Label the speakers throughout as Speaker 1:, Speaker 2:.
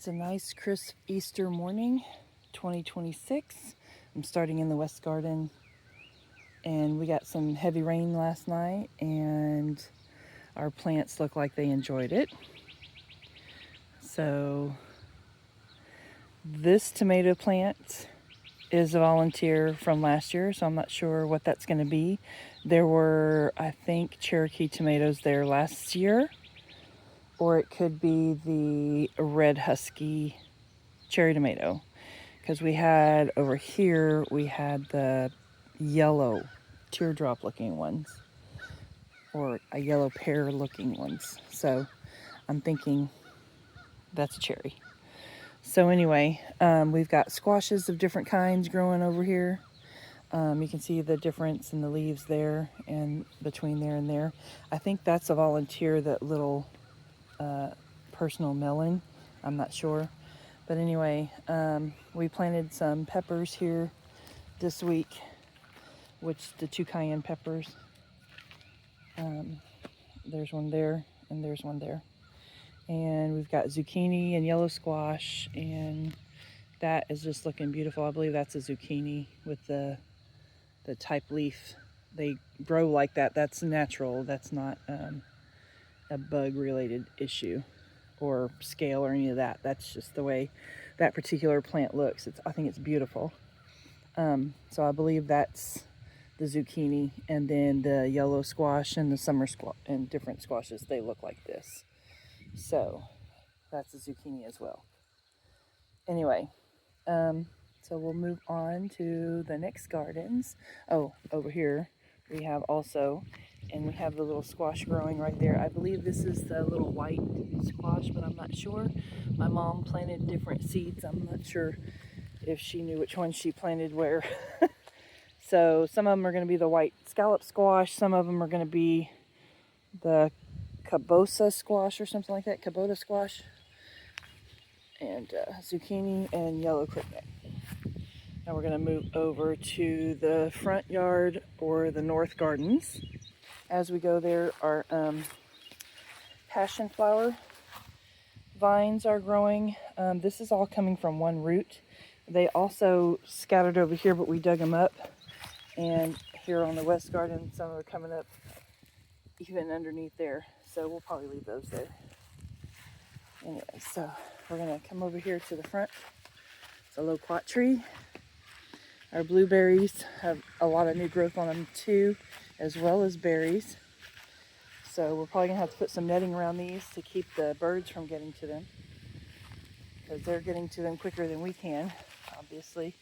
Speaker 1: It's a nice crisp Easter morning, 2026. I'm starting in the West Garden, and we got some heavy rain last night, and our plants look like they enjoyed it. So this tomato plant is a volunteer from last year, so I'm not sure what that's going to be. There were, I think, Cherokee tomatoes there last year, or it could be the red husky cherry tomato, because we had over here, we had the yellow teardrop looking ones, or a yellow pear looking ones. So I'm thinking that's a cherry. So anyway, we've got squashes of different kinds growing over here. You can see the difference in the leaves there and between there and there. I think that's a volunteer, that little personal melon. I'm not sure. But anyway, we planted some peppers here this week, which the 2 cayenne peppers. There's one there, and there's one there. And we've got zucchini and yellow squash, and that is just looking beautiful. I believe that's a zucchini with the type leaf. They grow like that. That's natural. That's not a bug-related issue or scale or any of that. That's just the way that particular plant looks. I think it's beautiful. So I believe that's the zucchini, and then the yellow squash and the summer squash and different squashes, they look like this. So that's the zucchini as well. Anyway, so we'll move on to the next gardens. Oh, over here we have also, and we have the little squash growing right there. I believe this is the little white squash, but I'm not sure. My mom planted different seeds. I'm not sure if she knew which one she planted where. So some of them are going to be the white scallop squash. Some of them are going to be the cabosa squash or something like that. Kubota squash. And zucchini and yellow cricknet. Now we're going to move over to the front yard, or the north gardens. As we go there, our passion flower vines are growing. This is all coming from one root. They also scattered over here, but we dug them up. And here on the west garden, some are coming up even underneath there. So we'll probably leave those there. Anyway, so we're going to come over here to the front. It's a loquat tree. Our blueberries have a lot of new growth on them too, as well as berries. So we're probably going to have to put some netting around these to keep the birds from getting to them, because they're getting to them quicker than we can, obviously.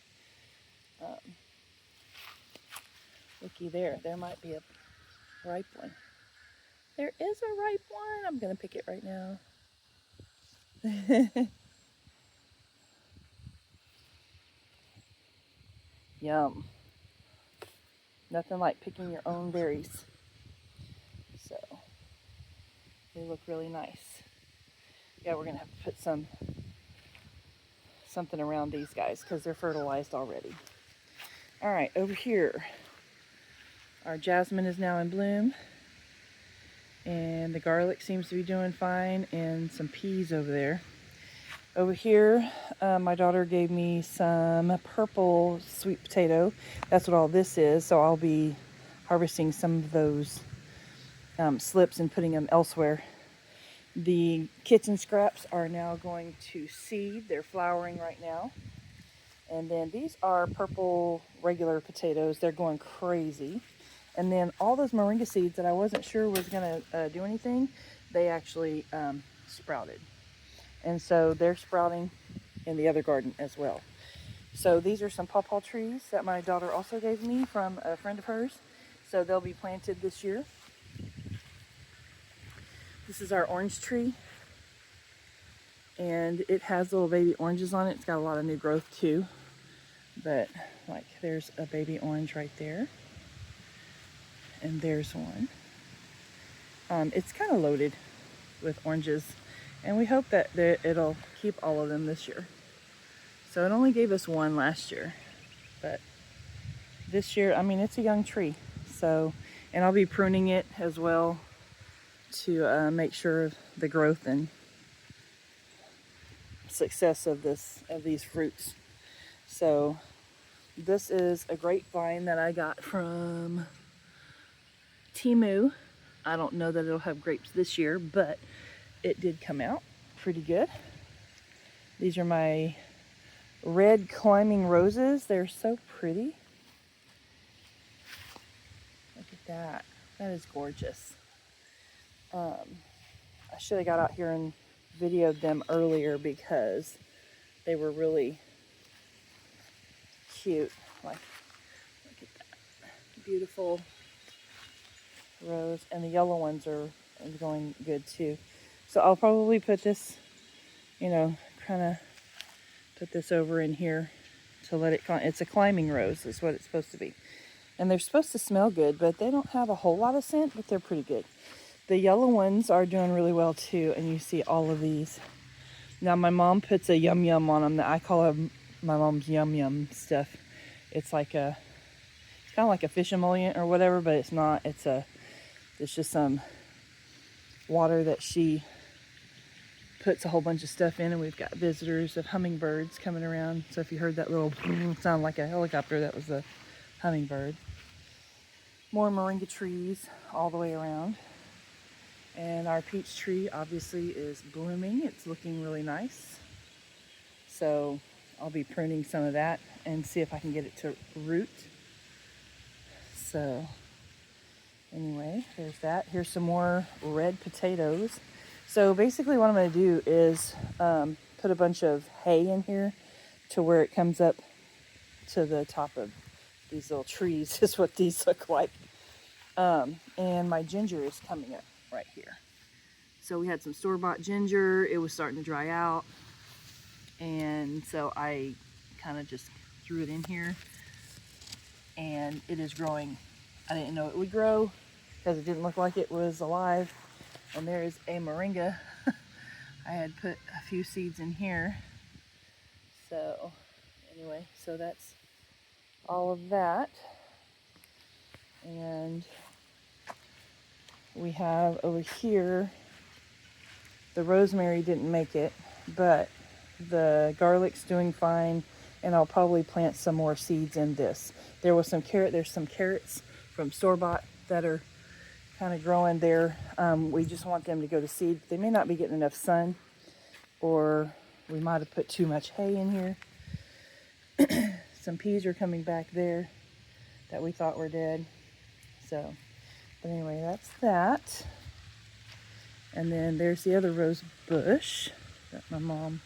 Speaker 1: Looky there. There might be a ripe one. There is a ripe one. I'm going to pick it right now. Yum. Nothing like picking your own berries. So they look really nice. Yeah, we're going to have to put something around these guys because they're fertilized already. All right, over here, our jasmine is now in bloom, and the garlic seems to be doing fine, and some peas over there. Over here, my daughter gave me some purple sweet potato. That's what all this is, so I'll be harvesting some of those slips and putting them elsewhere. The kitchen scraps are now going to seed. They're flowering right now. And then these are purple regular potatoes. They're going crazy. And then all those moringa seeds that I wasn't sure was going to do anything, they actually sprouted. And so they're sprouting in the other garden as well. So these are some pawpaw trees that my daughter also gave me from a friend of hers. So they'll be planted this year. This is our orange tree. And it has little baby oranges on it. It's got a lot of new growth too. But like, there's a baby orange right there. And there's one. It's kind of loaded with oranges. And we hope that it'll keep all of them this year. So it only gave us one last year. But this year, I mean, it's a young tree. So, and I'll be pruning it as well to make sure the growth and success of these fruits. So this is a grapevine that I got from Temu. I don't know that it'll have grapes this year, but it did come out pretty good. These are my red climbing roses. They're so pretty. Look at that. That is gorgeous. I should have got out here and videoed them earlier because they were really cute. Like, look at that. Beautiful rose. And the yellow ones are going good too. So I'll probably put this, kind of put this over in here to let it climb. It's a climbing rose is what it's supposed to be. And they're supposed to smell good, but they don't have a whole lot of scent, but they're pretty good. The yellow ones are doing really well too, and you see all of these. Now my mom puts a yum yum on them that I call them my mom's yum yum stuff. It's like it's kind of like a fish emollient or whatever, but it's not. It's just some water that she puts a whole bunch of stuff in, and we've got visitors of hummingbirds coming around. So if you heard that little sound like a helicopter, that was the hummingbird. More moringa trees all the way around. And our peach tree obviously is blooming. It's looking really nice. So I'll be pruning some of that and see if I can get it to root. So anyway, there's that. Here's some more red potatoes. So basically what I'm going to do is put a bunch of hay in here to where it comes up to the top of these little trees is what these look like. And my ginger is coming up right here. So we had some store-bought ginger. It was starting to dry out. And so I kind of just threw it in here. And it is growing. I didn't know it would grow because it didn't look like it was alive. And there is a moringa. I had put a few seeds in here. So anyway, so that's all of that. And we have over here, the rosemary didn't make it, but the garlic's doing fine, and I'll probably plant some more seeds in this. There's some carrots from store-bought that are kind of growing there. We just want them to go to seed. They may not be getting enough sun, or we might have put too much hay in here. Some peas are coming back there that we thought were dead. So, but anyway, that's that. And then there's the other rose bush that my mom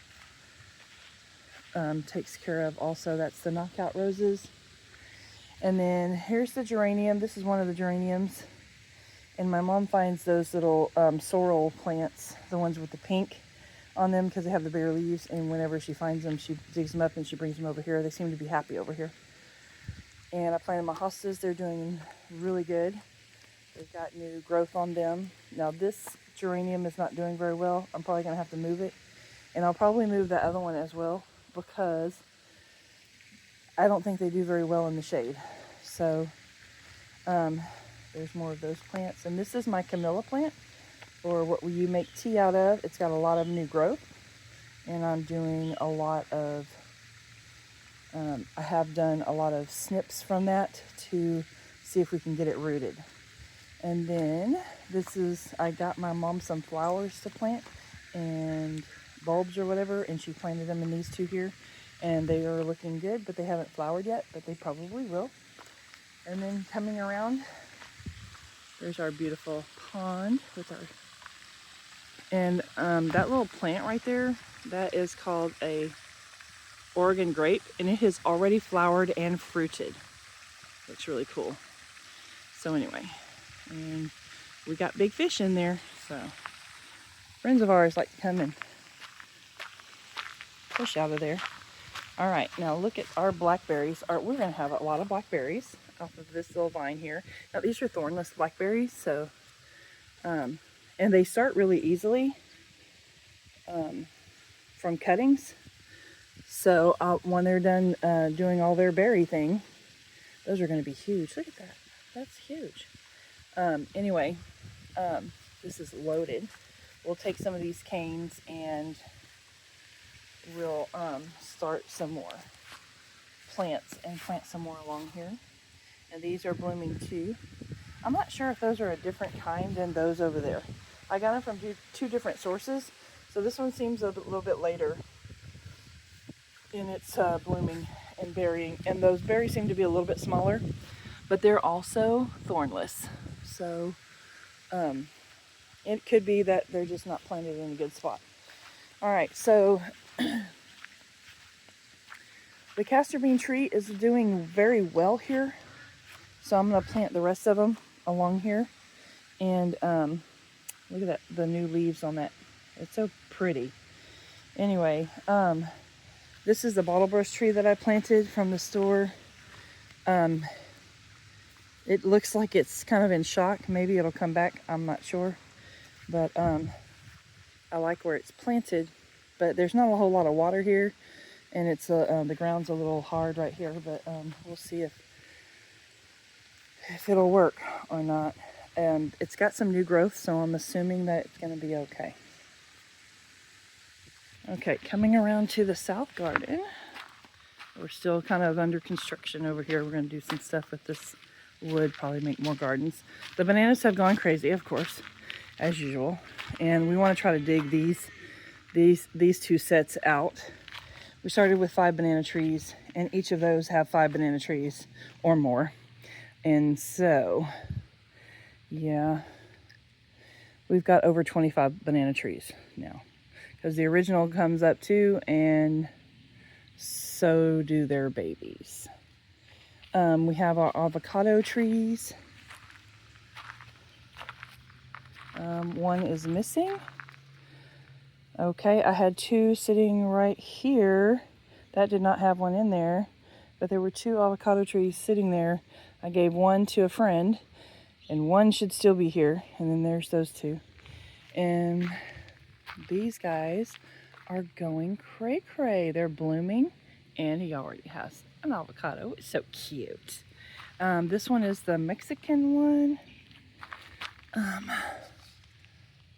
Speaker 1: takes care of also. That's the knockout roses. And then here's the geranium. This is one of the geraniums. And my mom finds those little sorrel plants, the ones with the pink on them, because they have the bare leaves. And whenever she finds them, she digs them up and she brings them over here. They seem to be happy over here. And I planted my hostas. They're doing really good. They've got new growth on them. Now this geranium is not doing very well. I'm probably going to have to move it. And I'll probably move the other one as well, because I don't think they do very well in the shade. So there's more of those plants. And this is my Camilla plant, or what you make tea out of. It's got a lot of new growth. And I'm doing a lot of, I have done a lot of snips from that to see if we can get it rooted. And then I got my mom some flowers to plant and bulbs or whatever, and she planted them in these two here. And they are looking good, but they haven't flowered yet, but they probably will. And then coming around, there's our beautiful pond with and that little plant right there, that is called a Oregon grape, and it has already flowered and fruited. Looks really cool. So anyway, and we got big fish in there, so friends of ours like to come and fish out of there. All right, now look at our blackberries. We're going to have a lot of blackberries off of this little vine here. Now these are thornless blackberries, so and they start really easily from cuttings. So when they're done doing all their berry thing, those are going to be huge. Look at that. That's huge. Anyway, this is loaded. We'll take some of these canes and we'll start some more plants and plant some more along here. And these are blooming too. I'm not sure if those are a different kind than those over there. I got them from two different sources. So this one seems a little bit later in its blooming and berrying. And those berries seem to be a little bit smaller, but they're also thornless. So it could be that they're just not planted in a good spot. All right, so the castor bean tree is doing very well here. So I'm going to plant the rest of them along here. And look at that, the new leaves on that. It's so pretty. Anyway, this is the bottlebrush tree that I planted from the store. It looks like it's kind of in shock. Maybe it'll come back. I'm not sure. But I like where it's planted. But there's not a whole lot of water here. And it's the ground's a little hard right here. But we'll see if it'll work or not. It's got some new growth, so I'm assuming that it's going to be okay. Okay, coming around to the south garden. We're still kind of under construction over here. We're going to do some stuff with this wood, probably make more gardens. The bananas have gone crazy, of course, as usual. And we want to try to dig these two sets out. We started with 5 banana trees, and each of those have 5 banana trees or more. And so, yeah, we've got over 25 banana trees now. Because the original comes up too, and so do their babies. We have our avocado trees. One is missing. Okay, I had 2 sitting right here. That did not have one in there. But there were 2 avocado trees sitting there. I gave one to a friend, and one should still be here. And then there's those 2. And these guys are going cray-cray. They're blooming, and he already has an avocado. It's so cute. This one is the Mexican one.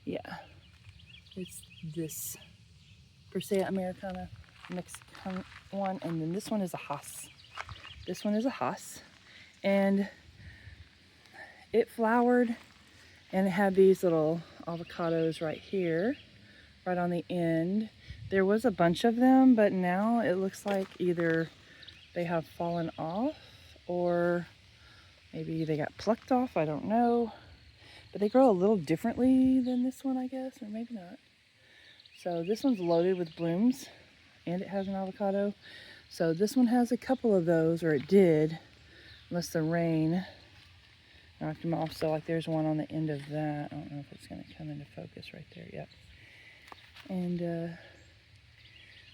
Speaker 1: Yeah, it's this Persea Americana Mexican one, and then this one is a Haas. This one is a Haas, and it flowered, and it had these little avocados right here, right on the end. There was a bunch of them, but now it looks like either they have fallen off or maybe they got plucked off. I don't know. But they grow a little differently than this one, I guess, or maybe not. So this one's loaded with blooms, and it has an avocado. So this one has a couple of those, or it did, unless the rain knocked them off. So like there's one on the end of that. I don't know if it's going to come into focus right there yet. And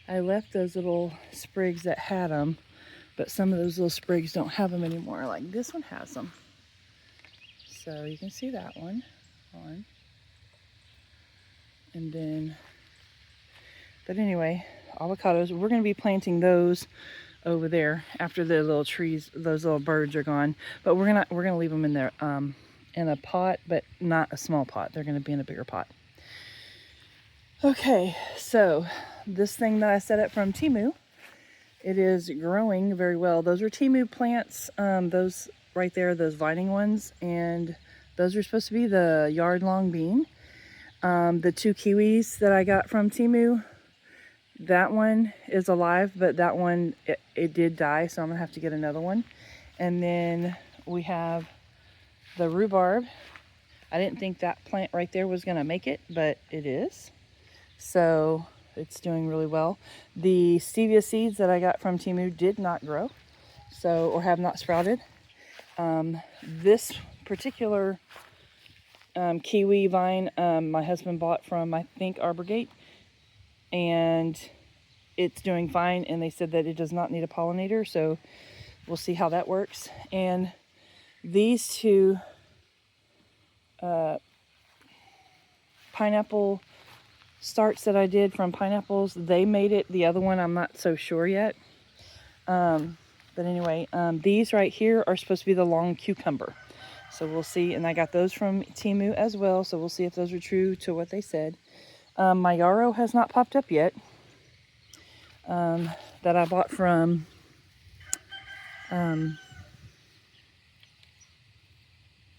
Speaker 1: I left those little sprigs that had them, but some of those little sprigs don't have them anymore. Like this one has them. So you can see that one on. And then, but anyway, avocados, we're going to be planting those over there after the little trees, those little birds are gone. But we're gonna leave them in there in a pot, but not a small pot. They're going to be in a bigger pot. Okay, so this thing that I set up from Temu, it is growing very well. Those are Temu plants, those right there, those vining ones, and those are supposed to be the yard-long bean. The 2 kiwis that I got from Temu, that one is alive, but that one, it did die, so I'm gonna have to get another one. And then we have the rhubarb. I didn't think that plant right there was gonna make it, but it is. So it's doing really well. The stevia seeds that I got from Temu did not grow, so, or have not sprouted. This particular kiwi vine my husband bought from, I think, Arbor Gate, and it's doing fine, and they said that it does not need a pollinator, so we'll see how that works. And these 2 pineapple starts that I did from pineapples, they made it. The other one I'm not so sure yet. But anyway, these right here are supposed to be the long cucumber. So we'll see. And I got those from Temu as well. So we'll see if those are true to what they said. My yarrow has not popped up yet. that I bought from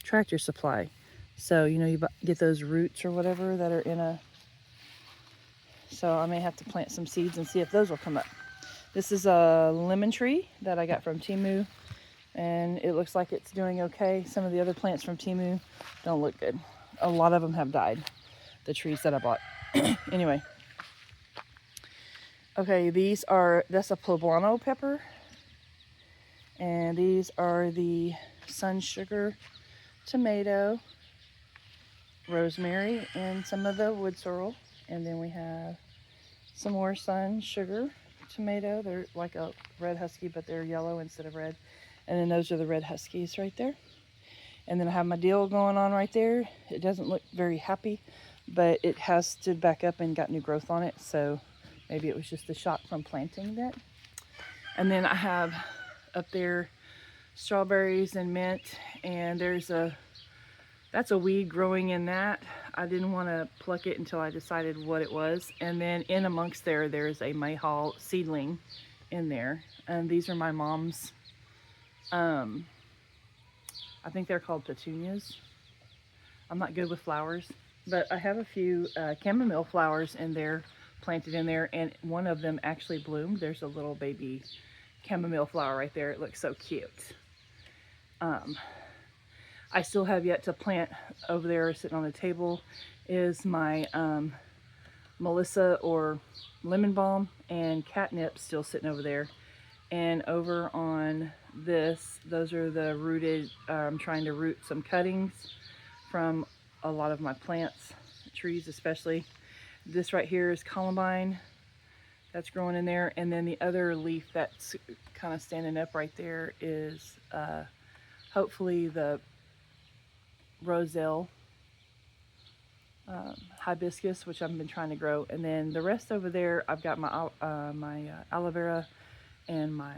Speaker 1: Tractor Supply. So, you know, you get those roots or whatever that are in a... So I may have to plant some seeds and see if those will come up. This is a lemon tree that I got from Temu, and it looks like it's doing okay. Some of the other plants from Temu don't look good. A lot of them have died, the trees that I bought. Anyway. Okay, that's a poblano pepper. And these are the sun sugar tomato, rosemary, and some of the wood sorrel. And then we have some more sun sugar tomato. They're like a red husky, but they're yellow instead of red. And then those are the red huskies right there. And then I have my dill going on right there. It doesn't look very happy, but it has stood back up and got new growth on it. So maybe it was just the shock from planting that. And then I have up there strawberries and mint, and that's a weed growing in that. I didn't want to pluck it until I decided what it was. And then in amongst there's a mayhall seedling in there. And these are my mom's, I think they're called petunias. I'm not good with flowers, but I have a few chamomile flowers in there, planted in there, and one of them actually bloomed. There's a little baby chamomile flower right there. It looks so cute. I still have yet to plant over there, sitting on the table, is my Melissa or lemon balm and catnip still sitting over there. And over on this, those are the rooted, I'm trying to root some cuttings from a lot of my plants, trees especially. This right here is columbine that's growing in there. And then the other leaf that's kind of standing up right there is hopefully the roselle hibiscus, which I've been trying to grow. And then the rest over there, I've got my aloe vera and my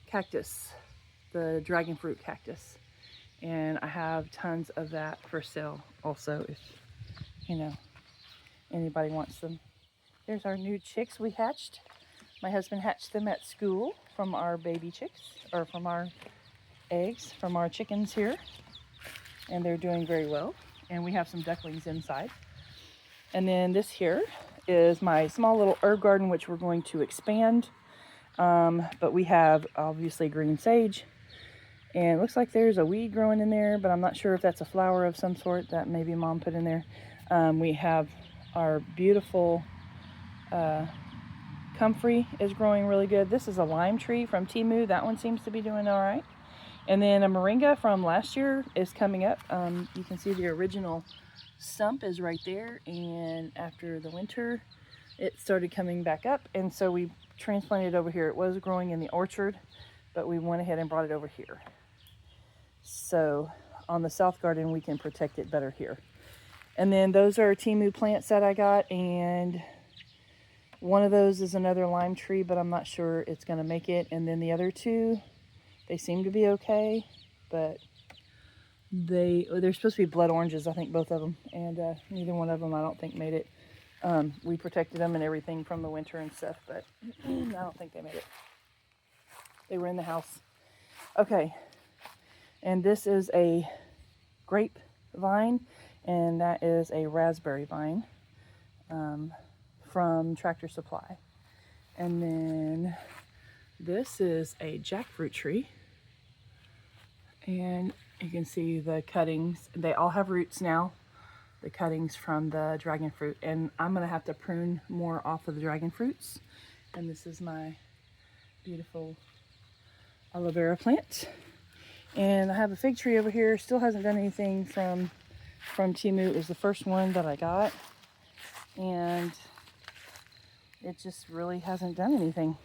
Speaker 1: cactus, the dragon fruit cactus. And I have tons of that for sale also, if you know anybody wants them. There's our new chicks we hatched. My husband hatched them at school from our baby chicks, or from our eggs from our chickens here, and they're doing very well. And we have some ducklings inside. And then this here is my small little herb garden, which we're going to expand. But we have obviously green sage, and it looks like there's a weed growing in there, but I'm not sure if that's a flower of some sort that maybe Mom put in there. We have our beautiful comfrey is growing really good. This is a lime tree from Temu. That one seems to be doing all right. And then a moringa from last year is coming up. You can see the original stump is right there, and after the winter it started coming back up, and so we transplanted it over here. It was growing in the orchard, but we went ahead and brought it over here. So on the south garden we can protect it better here. And then those are Temu plants that I got, and one of those is another lime tree, but I'm not sure it's going to make it. And then the other two, they seem to be okay, but they're supposed to be blood oranges, I think, both of them, and neither one of them I don't think made it. We protected them and everything from the winter and stuff, but I don't think they made it. They were in the house. Okay, and this is a grape vine, and that is a raspberry vine from Tractor Supply. And then this is a jackfruit tree, and you can see the cuttings. They all have roots now, the cuttings from the dragon fruit, and I'm gonna have to prune more off of the dragon fruits. And this is my beautiful aloe vera plant. And I have a fig tree over here, still hasn't done anything from Temu. It was the first one that I got, and it just really hasn't done anything.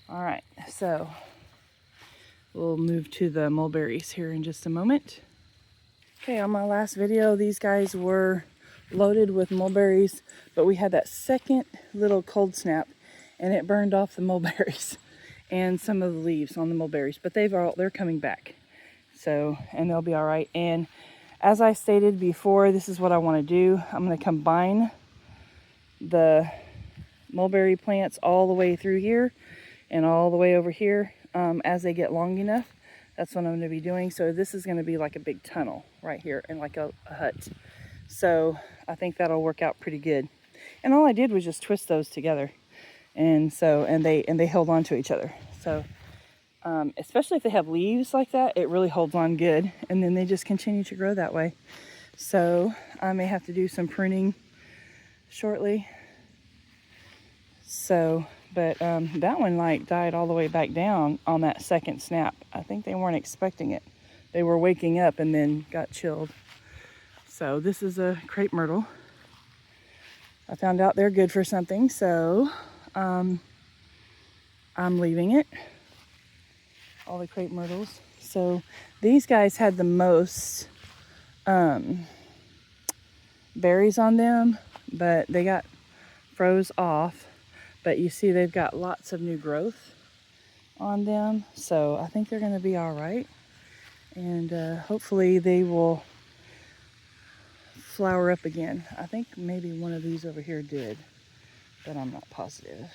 Speaker 1: All right, so we'll move to the mulberries here in just a moment. Okay, on my last video, these guys were loaded with mulberries, but we had that second little cold snap, and it burned off the mulberries and some of the leaves on the mulberries, but they're coming back. So, and they'll be all right. And as I stated before, this is what I want to do. I'm going to combine the mulberry plants all the way through here and all the way over here as they get long enough. That's what I'm going to be doing. So this is going to be like a big tunnel right here and like a hut. So I think that'll work out pretty good. And all I did was just twist those together, and they held on to each other. So especially if they have leaves like that, it really holds on good, and then they just continue to grow that way. So I may have to do some pruning shortly. So, but that one like died all the way back down on that second snap. I think they weren't expecting it. They were waking up and then got chilled. So this is a crepe myrtle. I found out they're good for something, so I'm leaving it. All the crepe myrtles. So these guys had the most berries on them, but they got froze off. But you see they've got lots of new growth on them, so I think they're going to be all right. And hopefully they will flower up again. I think maybe one of these over here did, but I'm not positive.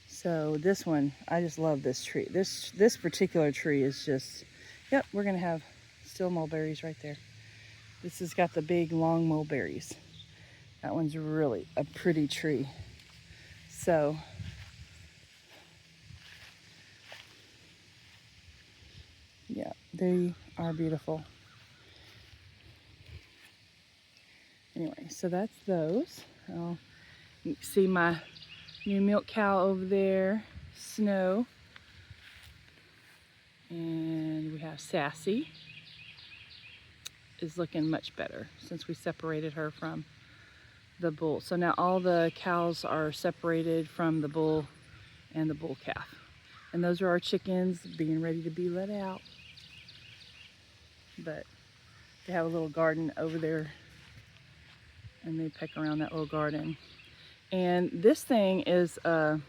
Speaker 1: So this one, I just love this tree. This particular tree is just, yep, we're going to have still mulberries right there. This has got the big long mulberries. That one's really a pretty tree. So yeah, they are beautiful. Anyway, so that's those. You can see my new milk cow over there, Snow. And we have Sassy. Is looking much better since we separated her from the bull. So now all the cows are separated from the bull and the bull calf. And those are our chickens being ready to be let out. But they have a little garden over there, and they peck around that little garden. And this thing is a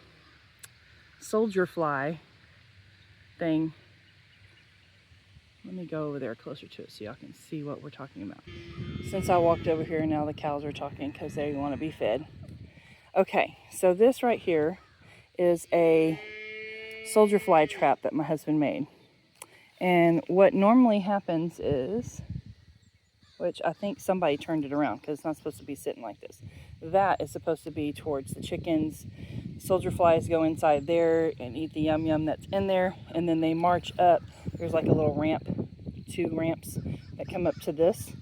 Speaker 1: soldier fly thing. Let me go over there closer to it so y'all can see what we're talking about. Since I walked over here, now the cows are talking because they want to be fed. Okay, so this right here is a soldier fly trap that my husband made. And what normally happens is, which I think somebody turned it around because it's not supposed to be sitting like this. That is supposed to be towards the chickens. Soldier flies go inside there and eat the yum yum that's in there, and then they march up. There's like a little ramp, 2 ramps that come up to this,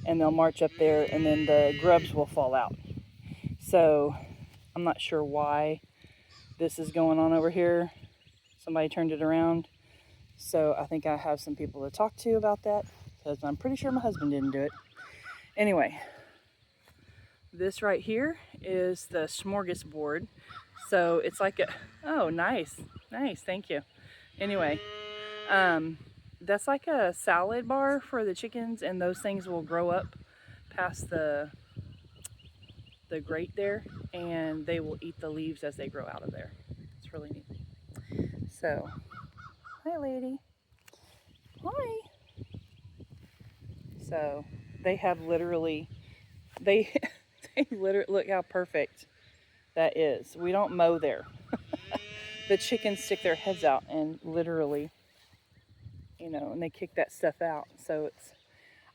Speaker 1: and they'll march up there, and then the grubs will fall out. So I'm not sure why this is going on over here. Somebody turned it around. So I think I have some people to talk to about that, because I'm pretty sure my husband didn't do it. Anyway, this right here is the smorgasbord. So it's like a, oh, nice, thank you. Anyway, that's like a salad bar for the chickens, and those things will grow up past the grate there, and they will eat the leaves as they grow out of there. It's really neat. So, hi lady. Hi. So they have literally, they literally, look how perfect that is. We don't mow there. The chickens stick their heads out and literally, you know, and they kick that stuff out. So it's,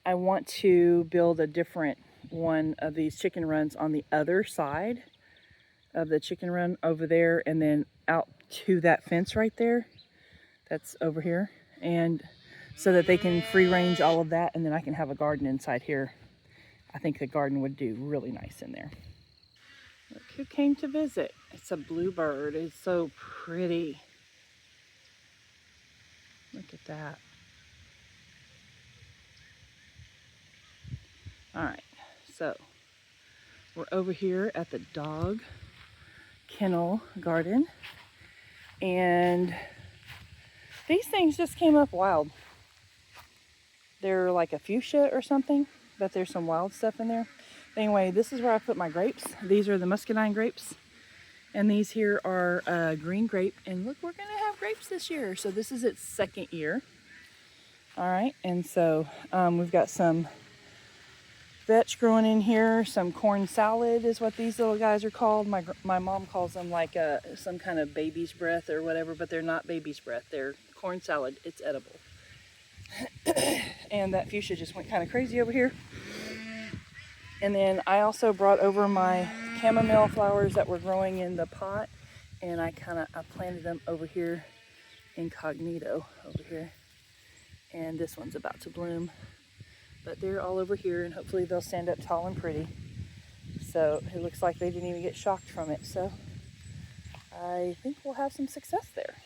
Speaker 1: I want to build a different one of these chicken runs on the other side of the chicken run over there, and then out to that fence right there that's over here, and so that they can free range all of that, and then I can have a garden inside here. I think the garden would do really nice in there. Look who came to visit. It's a bluebird. It's so pretty. Look at that. All right, so we're over here at the dog kennel garden, and these things just came up wild. They're like a fuchsia or something, but there's some wild stuff in there. Anyway, this is where I put my grapes. These are the muscadine grapes, and these here are green grape. And look, we're gonna have grapes this year. So this is its 2nd year. All right, and so we've got some vetch growing in here. Some corn salad is what these little guys are called. My mom calls them like some kind of baby's breath or whatever, but they're not baby's breath. They're corn salad. It's edible. And that fuchsia just went kind of crazy over here. And then I also brought over my chamomile flowers that were growing in the pot, and I planted them over here incognito over here. And this one's about to bloom. But they're all over here, and hopefully they'll stand up tall and pretty. So it looks like they didn't even get shocked from it. So I think we'll have some success there.